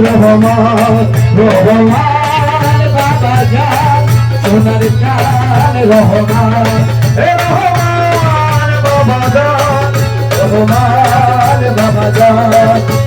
রহমান রহমান বাবা জান সোনার চান রহমান রহমান বাবা জান রহমান বাবা জান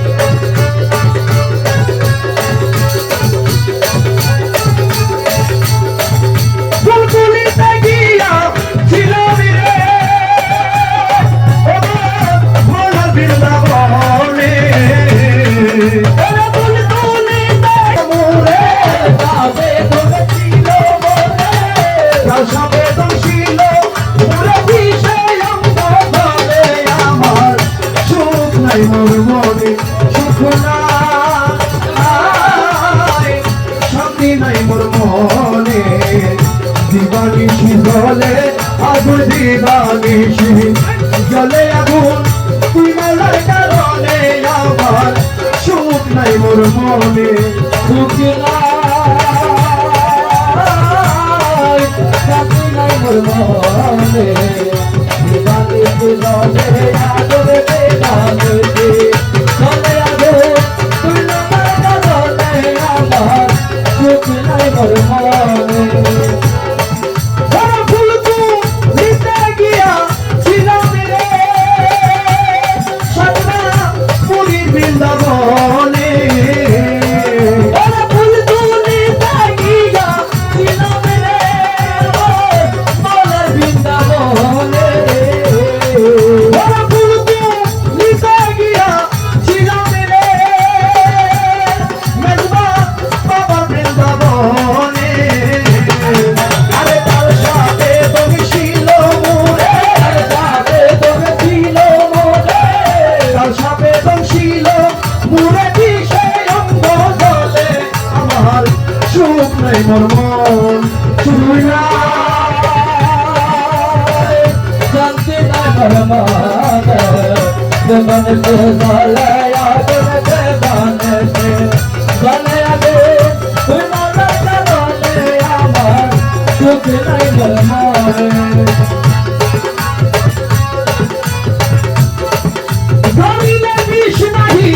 দিবানিশি জলে আগুন দিবানিশি জলে আগুন তুই মেলার কারণে আমার সুখ নাই মোর মনে সুখ নাই শান্তি নাই মোর মনে দিবানিশি জলে আগুন দিবানিশি জলে আগুন তুই মেলার কারণে আমার সুখ নাই মোর মনে মোর মন তুই নাই শান্তি নাই মোর মনে দেবানেতে জলে আগুন দেবানেতে জলে আগুন তুই মালার কারণে আমার সুখ নাই মোর মনে ধরিলে বিষ নাহি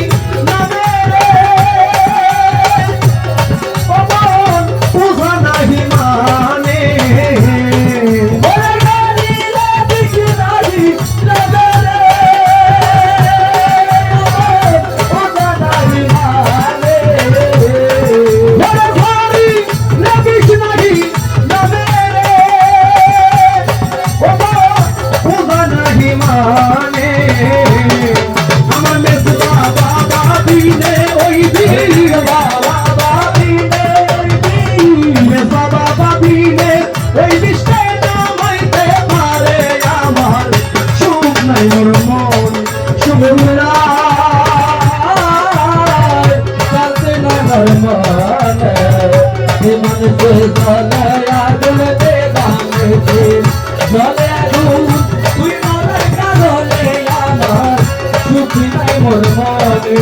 জলে আগুন তুই মালার কারণে আমার সুখ নাই মোর মনে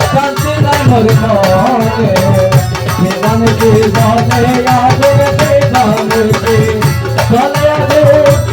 শান্তি নাই মোর মনে দেবানেতে জলে আগুন দেবানেতে জলে আগুন